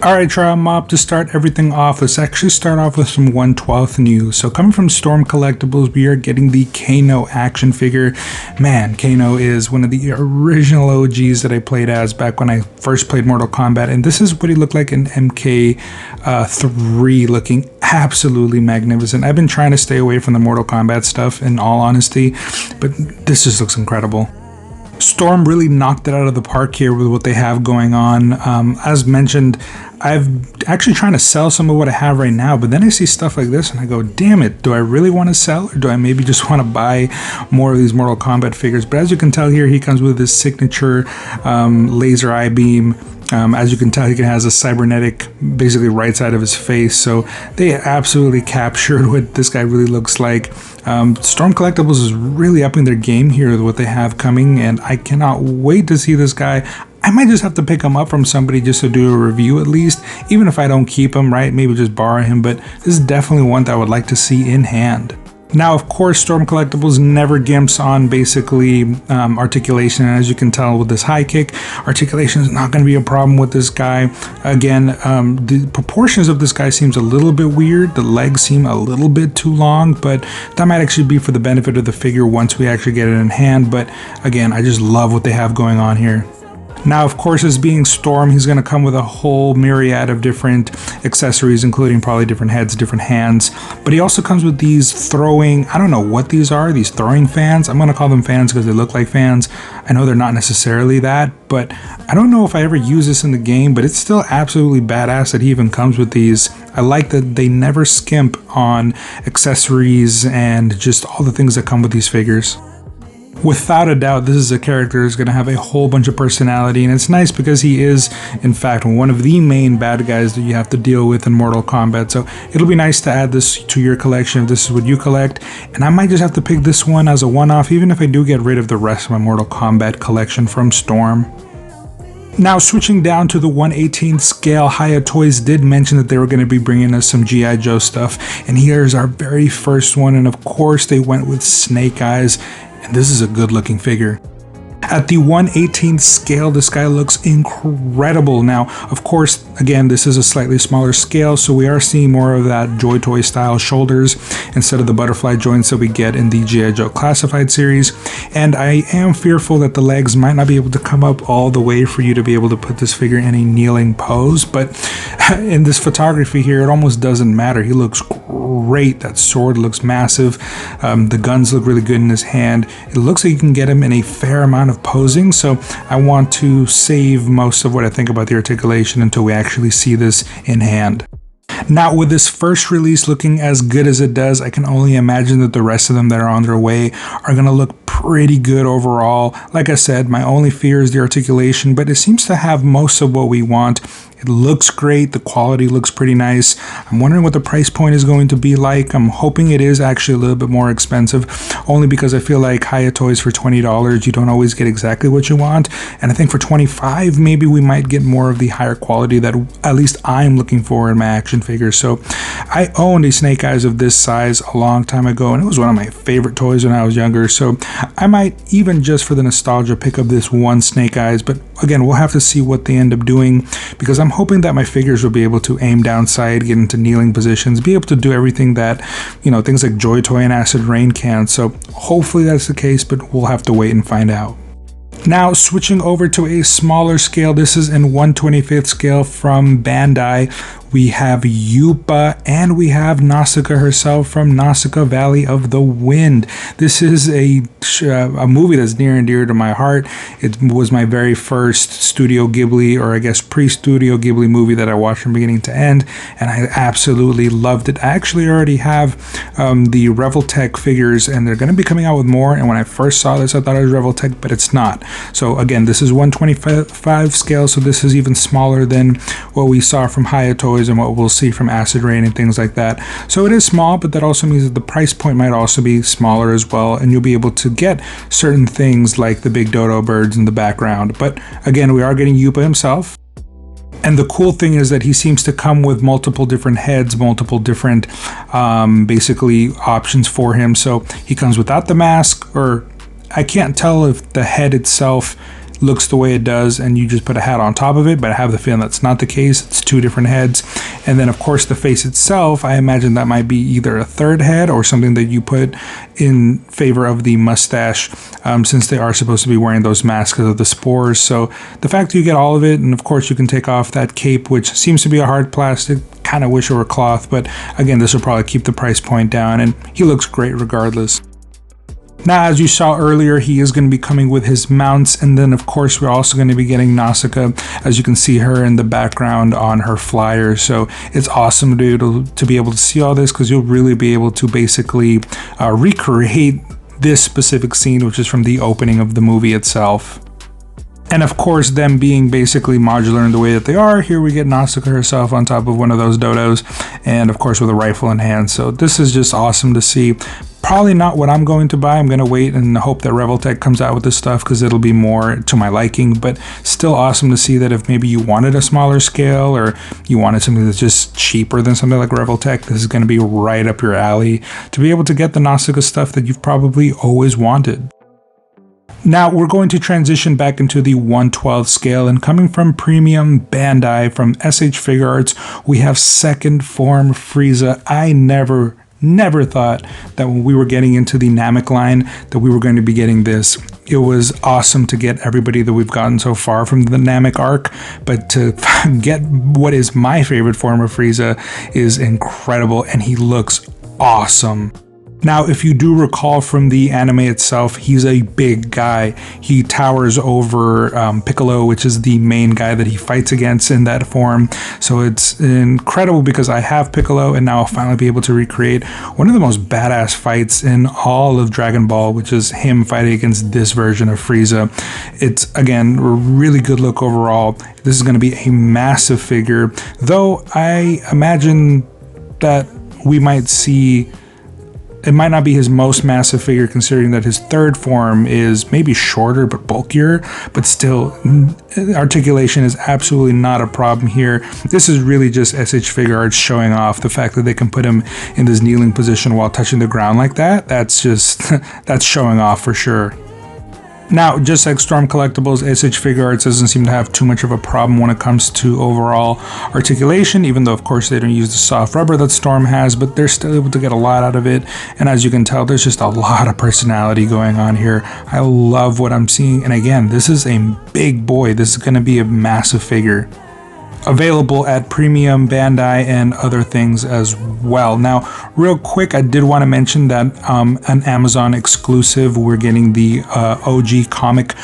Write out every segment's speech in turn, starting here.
Alright, trial mob, to start everything off, let's actually start off with some 1/12 news. So coming from Storm Collectibles, we are getting the Kano action figure. Man, Kano is one of the original OGs that I played as back when I first played Mortal Kombat, and this is what he looked like in MK3, looking absolutely magnificent. I've been trying to stay away from the Mortal Kombat stuff in all honesty, but this just looks incredible. Storm really knocked it out of the park here with what they have going on. As mentioned, I'm actually trying to sell some of what I have right now, but then I see stuff like this and I go, damn it, do I really want to sell, or do I maybe just want to buy more of these Mortal Kombat figures? But as you can tell here, he comes with his signature laser eye beam. As you can tell, he has a cybernetic, basically right side of his face, so they absolutely captured what this guy really looks like. Storm Collectibles is really upping their game here with what they have coming, and I cannot wait to see this guy. I might just have to pick him up from somebody just to do a review at least, even if I don't keep him, right? Maybe just borrow him, but this is definitely one that I would like to see in hand. Now, of course, Storm Collectibles never gimps on basically articulation, and as you can tell with this high kick, articulation is not going to be a problem with this guy. Again, the proportions of this guy seems a little bit weird. The legs seem a little bit too long, but that might actually be for the benefit of the figure once we actually get it in hand. But again, I just love what they have going on here. Now, of course, as being Storm, he's going to come with a whole myriad of different accessories, including probably different heads, different hands. But he also comes with these throwing, I don't know what these are, these throwing fans. I'm going to call them fans because they look like fans. I know they're not necessarily that, but I don't know if I ever use this in the game, but it's still absolutely badass that he even comes with these. I like that they never skimp on accessories and just all the things that come with these figures. Without a doubt, this is a character who's going to have a whole bunch of personality, and it's nice because he is, in fact, one of the main bad guys that you have to deal with in Mortal Kombat. So it'll be nice to add this to your collection if this is what you collect, and I might just have to pick this one as a one-off, even if I do get rid of the rest of my Mortal Kombat collection from Storm. Now, switching down to the 1/18 scale, Hiya Toys did mention that they were going to be bringing us some G.I. Joe stuff, and here's our very first one, and of course they went with Snake Eyes. And this is a good looking figure. At the 1/18 scale, this guy looks incredible. Now, of course, again, this is a slightly smaller scale, so we are seeing more of that Joytoy style shoulders instead of the butterfly joints that we get in the G.I. Joe Classified series. And I am fearful that the legs might not be able to come up all the way for you to be able to put this figure in a kneeling pose, but in this photography here, it almost doesn't matter. He looks great. That sword looks massive. The guns look really good in his hand. It looks like you can get him in a fair amount of posing, so I want to save most of what I think about the articulation until we actually see this in hand. Now, with this first release looking as good as it does, I can only imagine that the rest of them that are on their way are going to look pretty good overall. Like I said, my only fear is the articulation, but it seems to have most of what we want. It looks great. The quality looks pretty nice. I'm wondering what the price point is going to be like. I'm hoping it is actually a little bit more expensive, only because I feel like Hiya Toys for $20, you don't always get exactly what you want. And I think for $25, maybe we might get more of the higher quality that at least I'm looking for in my action figures. So I owned a Snake Eyes of this size a long time ago, and it was one of my favorite toys when I was younger. So I might, even just for the nostalgia, pick up this one Snake Eyes. But again, we'll have to see what they end up doing, because I'm hoping that my figures will be able to aim downside, get into kneeling positions, be able to do everything that, you know, things like Joytoy and Acid Rain can. So hopefully that's the case, but we'll have to wait and find out. Now, switching over to a smaller scale, this is in 1/25th scale from Bandai. We have Yupa, and we have Nausicaa herself from Nausicaa Valley of the Wind. This is a movie that's near and dear to my heart. It was my very first Studio Ghibli, or I guess pre-Studio Ghibli movie that I watched from beginning to end, and I absolutely loved it. I actually already have the Revoltech figures, and they're going to be coming out with more, and when I first saw this, I thought it was Revoltech, but it's not. So again, this is 1/25 scale, so this is even smaller than what we saw from Hiya Toys and what we'll see from Acid Rain and things like that. So it is small, but that also means that the price point might also be smaller as well, and you'll be able to get certain things like the big dodo birds in the background. But again, we are getting Yupa himself. And the cool thing is that he seems to come with multiple different heads, multiple different basically options for him. So he comes without the mask, or I can't tell if the head itself looks the way it does and you just put a hat on top of it, but I have the feeling that's not the case. It's two different heads. And then of course the face itself, I imagine that might be either a third head or something that you put in favor of the mustache, since they are supposed to be wearing those masks because of the spores. So the fact that you get all of it, and of course you can take off that cape, which seems to be a hard plastic, kind of wish it were cloth, but again, this will probably keep the price point down, and he looks great regardless. Now, as you saw earlier, he is going to be coming with his mounts, and then of course we're also going to be getting Nausicaa, as you can see her in the background on her flyer. So it's awesome to be able to see all this, because you'll really be able to basically recreate this specific scene, which is from the opening of the movie itself. And of course, them being basically modular in the way that they are, here we get Nausicaa herself on top of one of those dodos, and of course with a rifle in hand. So this is just awesome to see. Probably not what I'm going to buy. I'm going to wait and hope that Revoltech comes out with this stuff, because it'll be more to my liking, but still awesome to see that if maybe you wanted a smaller scale, or you wanted something that's just cheaper than something like Revoltech, this is going to be right up your alley to be able to get the Nausicaa stuff that you've probably always wanted. Now we're going to transition back into the 1/12 scale, and coming from Premium Bandai from SH Figuarts, we have Second Form Frieza. I never thought that when we were getting into the Namek line that we were going to be getting this. It was awesome to get everybody that we've gotten so far from the Namek arc, but to get what is my favorite form of Frieza is incredible, and he looks awesome. Now, if you do recall from the anime itself, he's a big guy. He towers over Piccolo, which is the main guy that he fights against in that form. So it's incredible, because I have Piccolo, and now I'll finally be able to recreate one of the most badass fights in all of Dragon Ball, which is him fighting against this version of Frieza. It's, again, a really good look overall. This is going to be a massive figure, though I imagine that we might see... It might not be his most massive figure, considering that his third form is maybe shorter but bulkier, but still, articulation is absolutely not a problem here. This is really just SH Figuarts showing off the fact that they can put him in this kneeling position while touching the ground like that. That's just, that's showing off for sure. Now, just like Storm Collectibles, SH Figuarts doesn't seem to have too much of a problem when it comes to overall articulation, even though of course they don't use the soft rubber that Storm has, but they're still able to get a lot out of it. And as you can tell, there's just a lot of personality going on here. I love what I'm seeing. And again, this is a big boy. This is going to be a massive figure. Available at Premium Bandai and other things as well. Now, real quick, I did want to mention that an Amazon exclusive, we're getting the OG comic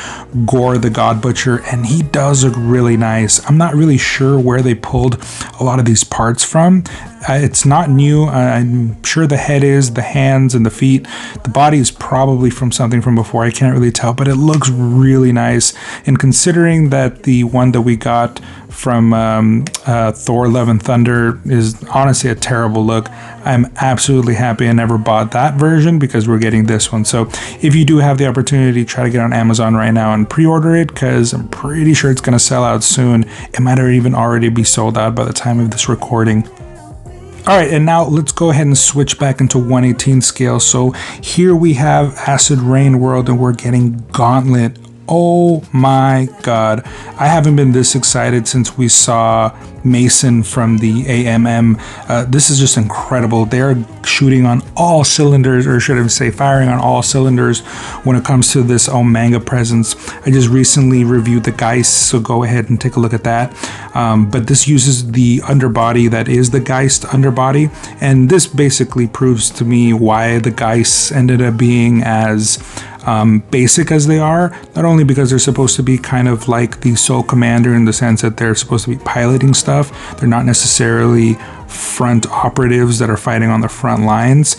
Gore the God Butcher, and he does look really nice. I'm not really sure where they pulled a lot of these parts from. It's not new. I'm sure the head is, the hands and the feet. The body is probably from something from before. I can't really tell, but it looks really nice. And considering that the one that we got from Thor Love and Thunder is honestly a terrible look, I'm absolutely happy I never bought that version, because we're getting this one. So if you do have the opportunity, try to get on Amazon right now and pre-order it, because I'm pretty sure it's going to sell out soon. It might even already be sold out by the time of this recording. Alright, and now let's go ahead and switch back into 1/18 scale. So here we have Acid Rain World, and we're getting Gauntlet. Oh my god, I haven't been this excited since we saw Mason from the AMM. This is just incredible. They're shooting on all cylinders, or should I say firing on all cylinders when it comes to this Omega presence. I just recently reviewed the Geist, so go ahead and take a look at that. But this uses the underbody that is the Geist underbody, and this basically proves to me why the Geists ended up being as basic as they are, not only because they're supposed to be kind of like the Soul Commander in the sense that they're supposed to be piloting stuff, they're not necessarily front operatives that are fighting on the front lines.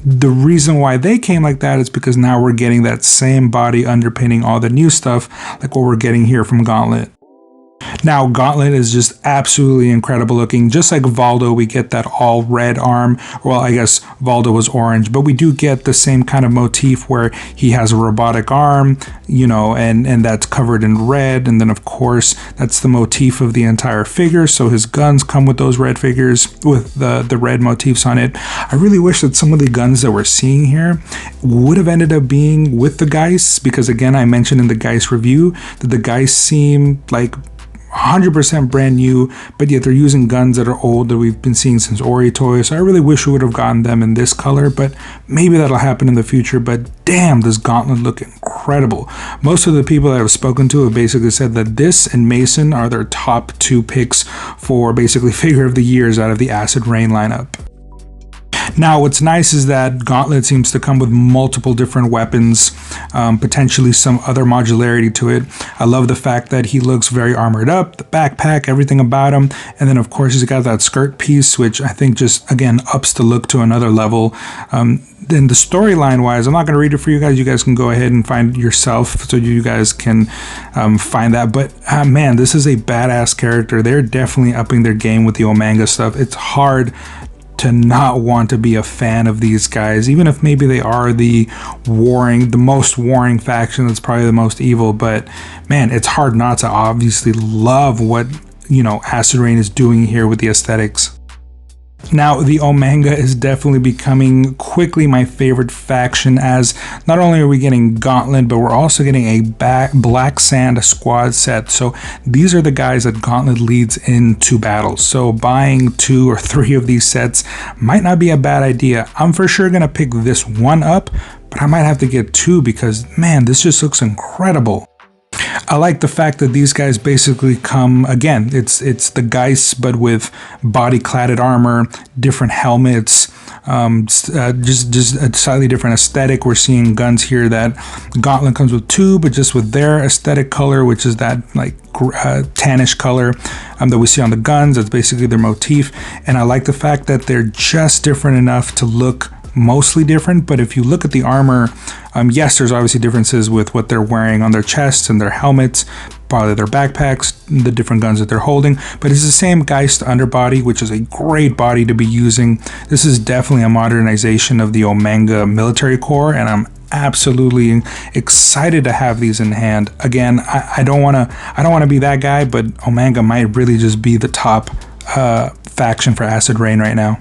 The reason why they came like that is because now we're getting that same body underpinning all the new stuff, like what we're getting here from Gauntlet. Now, Gauntlet is just absolutely incredible looking. Just like Valdo, we get that all red arm. Well, I guess Valdo was orange, but we do get the same kind of motif where he has a robotic arm, you know, and that's covered in red. And then, of course, that's the motif of the entire figure. So his guns come with those red figures with the red motifs on it. I really wish that some of the guns that we're seeing here would have ended up being with the Geists, because again, I mentioned in the Geist review that the Geists seem like 100% brand new, but yet they're using guns that are old that we've been seeing since Joytoy. So I really wish we would have gotten them in this color, but maybe that'll happen in the future. But damn, does Gauntlet look incredible. Most of the people that I've spoken to have basically said that this and Mason are their top 2 picks for basically figure of the years out of the Acid Rain lineup. Now, what's nice is that Gauntlet seems to come with multiple different weapons, potentially some other modularity to it. I love the fact that he looks very armored up, the backpack, everything about him. And then, of course, he's got that skirt piece, which I think just, again, ups the look to another level. Then the storyline wise, I'm not going to read it for you guys. You guys can go ahead and find it yourself so you guys can find that. But man, this is a badass character. They're definitely upping their game with the Omega stuff. It's hard to not want to be a fan of these guys, even if maybe they are the most warring faction that's probably the most evil. But man, it's hard not to obviously love what, you know, Acid Rain is doing here with the aesthetics. Now, the Omega is definitely becoming quickly my favorite faction, as not only are we getting Gauntlet, but we're also getting a Blacksand squad set. So these are the guys that Gauntlet leads into battles. So buying 2 or 3 of these sets might not be a bad idea. I'm for sure going to pick this one up, but I might have to get 2 because, man, this just looks incredible. I like the fact that these guys basically come, again, it's the Geists, but with body-cladded armor, different helmets, just a slightly different aesthetic. We're seeing guns here that Gauntlet comes with 2, but just with their aesthetic color, which is that like tannish color that we see on the guns. That's basically their motif. And I like the fact that they're just different enough to look mostly different. But if you look at the armor, yes, there's obviously differences with what they're wearing on their chests and their helmets, probably their backpacks, the different guns that they're holding, but it's the same Geist underbody, which is a great body to be using. This is definitely a modernization of the Omega military corps, and I'm absolutely excited to have these in hand. Again, I don't want to be that guy, but Omega might really just be the top faction for Acid Rain right now.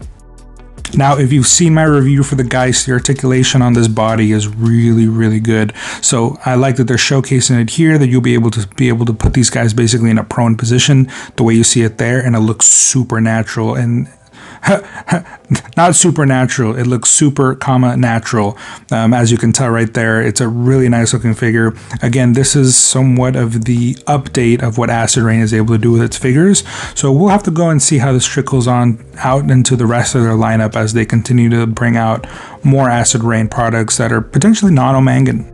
Now, if you've seen my review for the Geist, the articulation on this body is really, really good. So I like that they're showcasing it here, that you'll be able to put these guys basically in a prone position, the way you see it there, and it looks super natural. And not supernatural, it looks super natural. As you can tell right there, it's a really nice looking figure. Again, this is somewhat of the update of what Acid Rain is able to do with its figures, so we'll have to go and see how this trickles on out into the rest of their lineup as they continue to bring out more Acid Rain products that are potentially non-Omegan.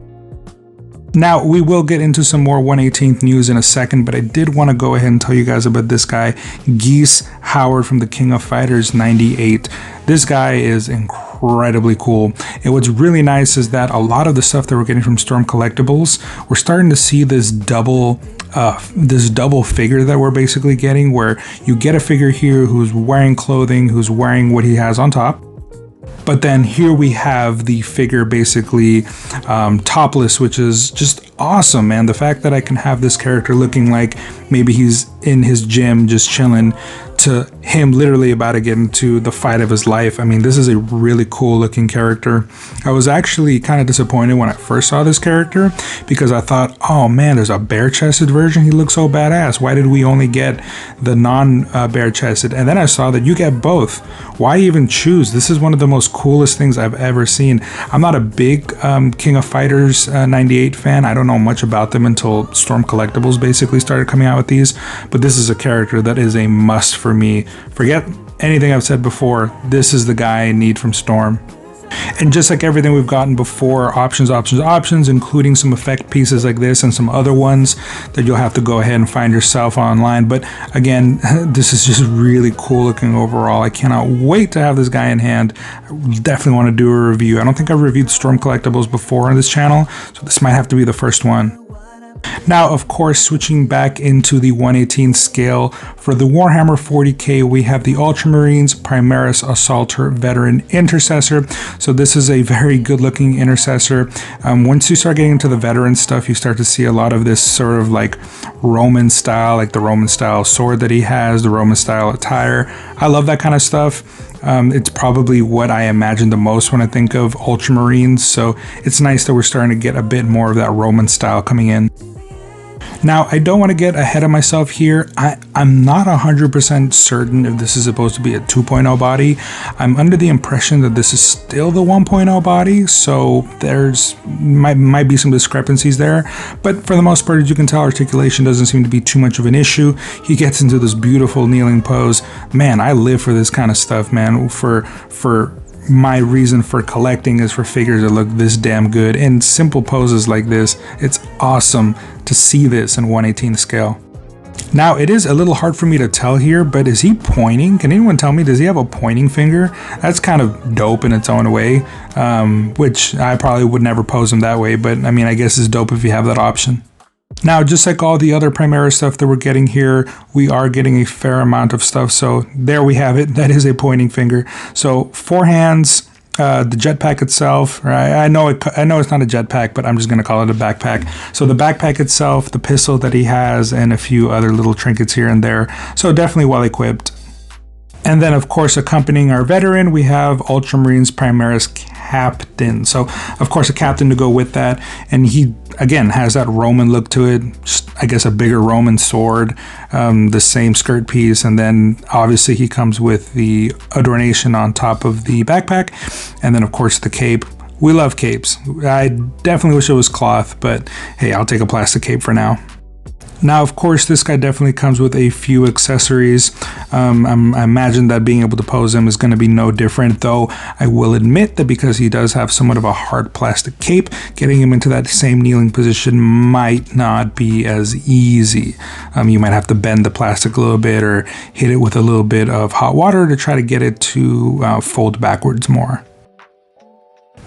Now, we will get into some more 118th news in a second, but I did want to go ahead and tell you guys about this guy, Geese Howard from the King of Fighters 98. This guy is incredibly cool. And what's really nice is that a lot of the stuff that we're getting from Storm Collectibles, we're starting to see this double figure that we're basically getting, where you get a figure here who's wearing clothing, who's wearing what he has on top. But then here we have the figure basically topless, which is just awesome, man. The fact that I can have this character looking like maybe he's in his gym just chilling, to him literally about to get into the fight of his life. I mean, this is a really cool looking character. I was actually kind of disappointed when I first saw this character, because I thought, oh man, there's a bare chested version. He looks so badass. Why did we only get the non bare chested? And then I saw that you get both. Why even choose? This is one of the most coolest things I've ever seen. I'm not a big King of Fighters 98 fan. I don't know much about them until Storm Collectibles basically started coming out with these, but this is a character that is a must for me. Forget anything I've said before. This is the guy I need from Storm. And just like everything we've gotten before, options, including some effect pieces like this and some other ones that you'll have to go ahead and find yourself online. But again, this is just really cool looking overall. I cannot wait to have this guy in hand. I definitely want to do a review. I don't think I've reviewed Storm Collectibles before on this channel, so this might have to be the first one. Now, of course, switching back into the 1/18 scale, for the Warhammer 40k, we have the Ultramarines, Primaris, Assaulter, Veteran, Intercessor. So this is a very good looking Intercessor. Once you start getting into the Veteran stuff, you start to see a lot of this sort of like Roman style, like the Roman style sword that he has, the Roman style attire. I love that kind of stuff. It's probably what I imagine the most when I think of Ultramarines, so it's nice that we're starting to get a bit more of that Roman style coming in. Now, I don't want to get ahead of myself here. I'm not 100% certain if this is supposed to be a 2.0 body. I'm under the impression that this is still the 1.0 body, so there's might be some discrepancies there. But for the most part, as you can tell, articulation doesn't seem to be too much of an issue. He gets into this beautiful kneeling pose. Man, I live for this kind of stuff, man. For my reason for collecting is for figures that look this damn good in simple poses like this. It's awesome to see this in 1/18 scale. Now, it is a little hard for me to tell here, but is he pointing? Can anyone tell me, does he have a pointing finger? That's kind of dope in its own way, which I probably would never pose him that way, but I mean, I guess it's dope if you have that option. Now, just like all the other Primaris stuff that we're getting here, we are getting a fair amount of stuff. So there we have it. That is a pointing finger. So 4 hands, the jetpack itself, right? I know it's not a jetpack, but I'm just going to call it a backpack. So the backpack itself, the pistol that he has, and a few other little trinkets here and there. So definitely well equipped. And then, of course, accompanying our veteran, we have Ultramarines Primaris Captain. So, of course, a captain to go with that. And he, again, has that Roman look to it. Just, I guess, a bigger Roman sword, the same skirt piece. And then, obviously, he comes with the adornation on top of the backpack. And then, of course, the cape. We love capes. I definitely wish it was cloth, but hey, I'll take a plastic cape for now. Now, of course, this guy definitely comes with a few accessories. I imagine that being able to pose him is going to be no different, though I will admit that because he does have somewhat of a hard plastic cape, getting him into that same kneeling position might not be as easy. You might have to bend the plastic a little bit or hit it with a little bit of hot water to try to get it to fold backwards more.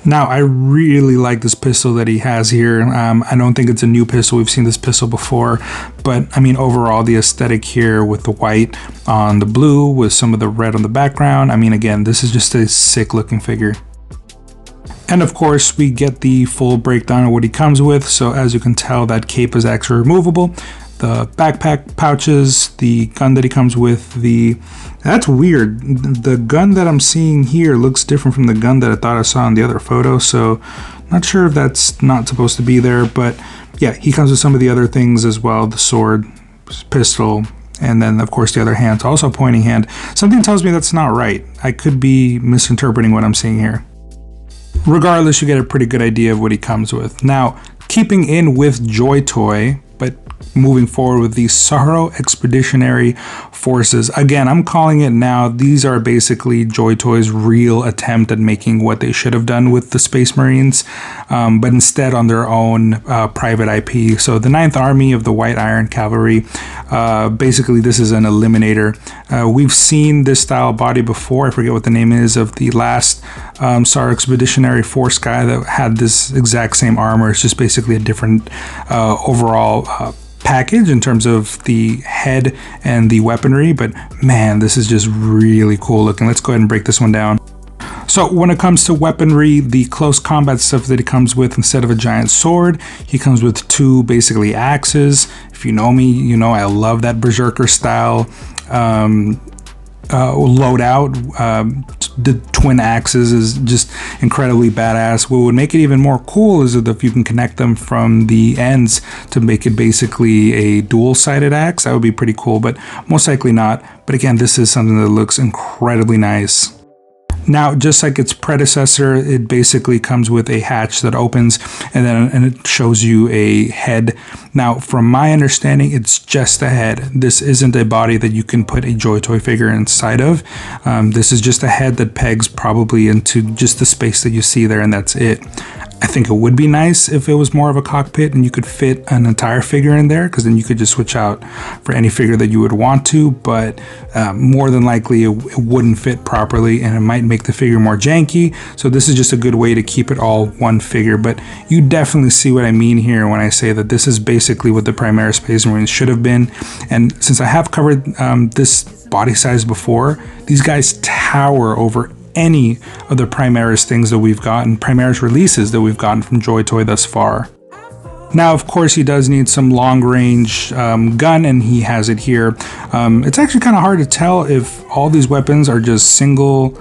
Now, I really like this pistol that he has here. I don't think it's a new pistol. We've seen this pistol before, but I mean, overall, the aesthetic here with the white on the blue with some of the red on the background. I mean, again, this is just a sick looking figure. And of course, we get the full breakdown of what he comes with. So as you can tell, that cape is actually removable. The backpack pouches, the gun that he comes with, that's weird. The gun that I'm seeing here looks different from the gun that I thought I saw in the other photo, so not sure if that's not supposed to be there, but yeah, he comes with some of the other things as well, the sword, pistol, and then of course the other hand's also a pointing hand. Something tells me that's not right. I could be misinterpreting what I'm seeing here. Regardless, you get a pretty good idea of what he comes with. Now, keeping in with Joytoy, but moving forward with the Sorrow Expeditionary Forces. Again, I'm calling it now. These are basically Joytoy's real attempt at making what they should have done with the Space Marines, but instead on their own private IP. So the 9th Army of the White Iron Cavalry, basically this is an eliminator. We've seen this style body before. I forget what the name is of the last Sorrow Expeditionary Force guy that had this exact same armor. It's just basically a different overall package in terms of the head and the weaponry, but man, this is just really cool looking. Let's go ahead and break this one down. So when it comes to weaponry, the close combat stuff that he comes with, instead of a giant sword, he comes with 2 basically axes. If you know me, you know I love that berserker style loadout. The twin axes is just incredibly badass. What would make it even more cool is if you can connect them from the ends to make it basically a dual-sided axe. That would be pretty cool, but most likely not. But again, this is something that looks incredibly nice. Now, just like its predecessor, it basically comes with a hatch that opens and it shows you a head. Now, from my understanding, it's just a head. This isn't a body that you can put a Joytoy figure inside of. This is just a head that pegs probably into just the space that you see there, and that's it. I think it would be nice if it was more of a cockpit and you could fit an entire figure in there, because then you could just switch out for any figure that you would want to, but more than likely it wouldn't fit properly and it might make the figure more janky. So this is just a good way to keep it all one figure, but you definitely see what I mean here when I say that this is basically what the Primaris Space Marines should have been. And since I have covered this body size before, these guys tower over any of the Primaris things that we've gotten, Primaris releases that we've gotten from Joytoy thus far. Now, of course, he does need some long-range gun, and he has it here. It's actually kind of hard to tell if all these weapons are just single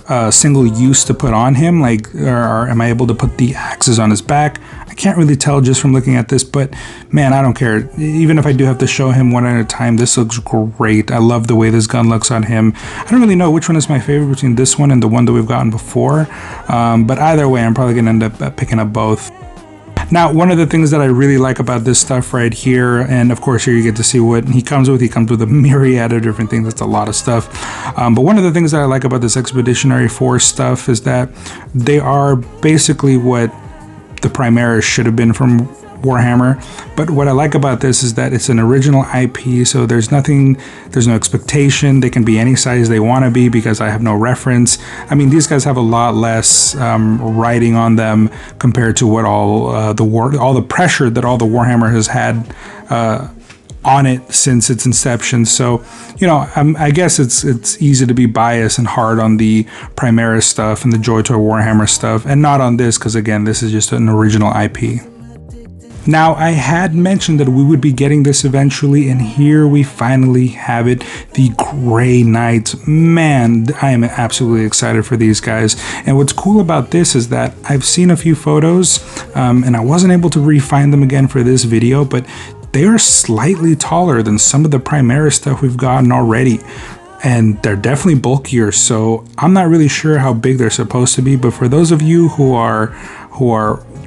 use to put on him, like, or am I able to put the axes on his back? I can't really tell just from looking at this, but man, I don't care. Even if I do have to show him one at a time, this looks great. I love the way this gun looks on him. I don't really know which one is my favorite between this one and the one that we've gotten before, but either way, I'm probably gonna end up picking up both. Now, one of the things that I really like about this stuff right here, and of course here you get to see what he comes with. He comes with a myriad of different things. That's a lot of stuff. But one of the things that I like about this Expeditionary Force stuff is that they are basically what the Primaris should have been from Warhammer. But what I like about this is that it's an original IP, so there's no expectation. They can be any size they want to be because I have no reference. I mean, these guys have a lot less writing on them compared to what all the pressure that all the Warhammer has had on it since its inception. So, you know, I guess it's easy to be biased and hard on the Primaris stuff and the Joytoy Warhammer stuff, and not on this, because again, this is just an original IP. Now, I had mentioned that we would be getting this eventually, and here we finally have it, the Grey Knights. Man, I am absolutely excited for these guys. And what's cool about this is that I've seen a few photos, and I wasn't able to re-find them again for this video, but they are slightly taller than some of the Primaris stuff we've gotten already. And they're definitely bulkier, so I'm not really sure how big they're supposed to be, but for those of you who are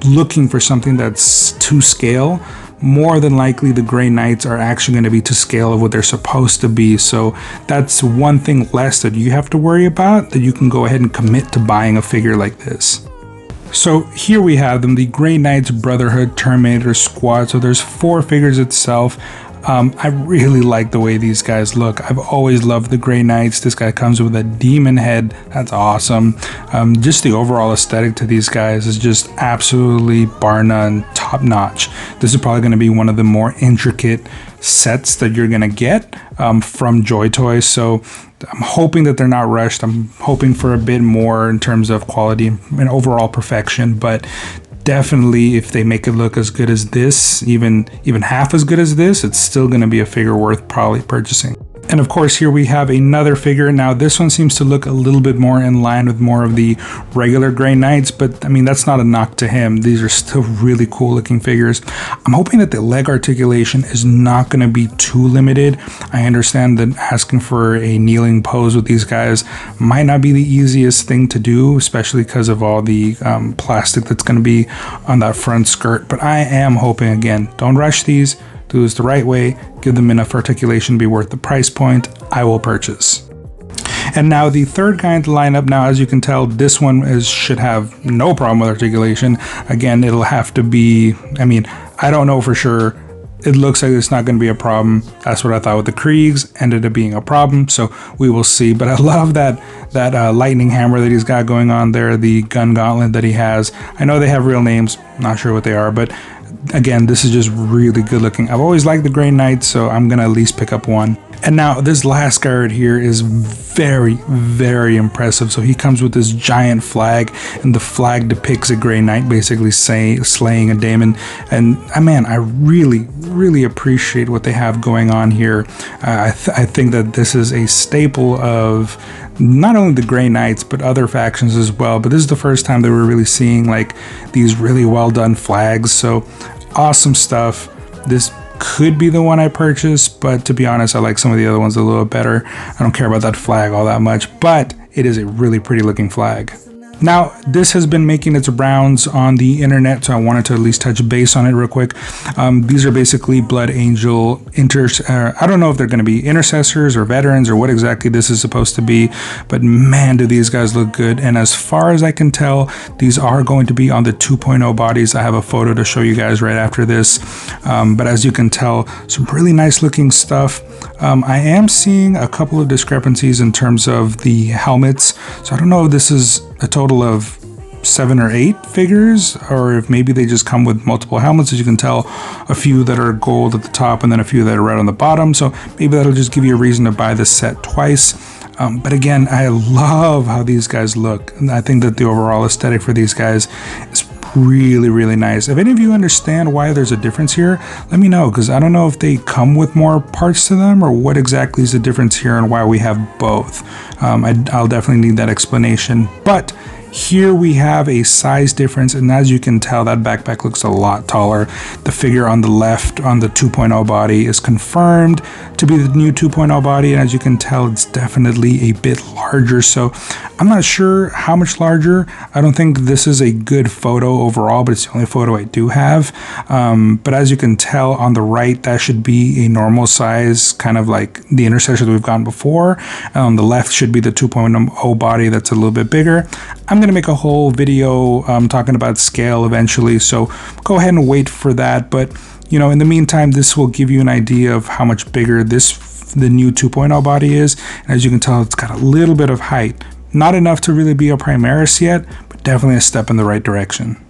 looking for something that's to scale, more than likely the Grey Knights are actually going to be to scale of what they're supposed to be. So that's one thing less that you have to worry about, that you can go ahead and commit to buying a figure like this. So here we have them, the Grey Knights Brotherhood Terminator Squad. So there's 4 figures itself. I really like the way these guys look. I've always loved the Grey Knights. This guy comes with a demon head. That's awesome. Just the overall aesthetic to these guys is just absolutely bar none, top notch. This is probably going to be one of the more intricate sets that you're going to get from Joytoy. So I'm hoping that they're not rushed. I'm hoping for a bit more in terms of quality and overall perfection, but definitely if they make it look as good as this, even half as good as this, it's still going to be a figure worth probably purchasing. And of course, here we have another figure. Now, this one seems to look a little bit more in line with more of the regular Grey Knights, but I mean, that's not a knock to him. These are still really cool looking figures. I'm hoping that the leg articulation is not going to be too limited. I understand that asking for a kneeling pose with these guys might not be the easiest thing to do, especially because of all the plastic that's going to be on that front skirt. But I am hoping, again, don't rush these. Do this the right way, give them enough articulation to be worth the price point. I will purchase. And now the third guy in the lineup, now as you can tell, this one should have no problem with articulation. Again, it'll have to be, I mean, I don't know for sure. It looks like it's not going to be a problem. That's what I thought with the Kriegs, ended up being a problem, so we will see. But I love that lightning hammer that he's got going on there, the gun gauntlet that he has. I know they have real names, not sure what they are, but again, this is just really good looking. I've always liked the Grey Knights, so I'm gonna at least pick up one. And now this last guy right here is very, very impressive. So he comes with this giant flag, and the flag depicts a Grey Knight basically slaying a daemon. And man, I really, really appreciate what they have going on here. I think that this is a staple of not only the Grey Knights, but other factions as well. But this is the first time that we're really seeing like these really well done flags. So awesome stuff. This could be the one I purchased, but to be honest, I like some of the other ones a little better. I don't care about that flag all that much, but it is a really pretty looking flag. Now, this has been making its rounds on the internet, so I wanted to at least touch base on it real quick. These are basically Blood Angel I don't know if they're going to be intercessors or veterans or what exactly this is supposed to be, but man, do these guys look good. And as far as I can tell, these are going to be on the 2.0 bodies. I have a photo to show you guys right after this. But as you can tell, some really nice looking stuff. I am seeing a couple of discrepancies in terms of the helmets, so I don't know if this is a total of 7 or 8 figures, or if maybe they just come with multiple helmets. As you can tell, a few that are gold at the top and then a few that are red on the bottom, so maybe that'll just give you a reason to buy this set twice. But again, I love how these guys look, and I think that the overall aesthetic for these guys is really nice. If any of you understand why there's a difference here, let me know, because I don't know if they come with more parts to them or what exactly is the difference here and why we have both. I'll definitely need that explanation. But here we have a size difference, and as you can tell, that backpack looks a lot taller. The figure on the left on the 2.0 body is confirmed to be the new 2.0 body, and as you can tell, it's definitely a bit larger. So I'm not sure how much larger. I don't think this is a good photo overall, but it's the only photo I do have. But as you can tell on the right, that should be a normal size, kind of like the Intercessor that we've gotten before. On the left should be the 2.0 body that's a little bit bigger. I'm going to make a whole video talking about scale eventually, so go ahead and wait for that. But you know, in the meantime, this will give you an idea of how much bigger the new 2.0 body is. And as you can tell, it's got a little bit of height. Not enough to really be a Primaris yet, but definitely a step in the right direction.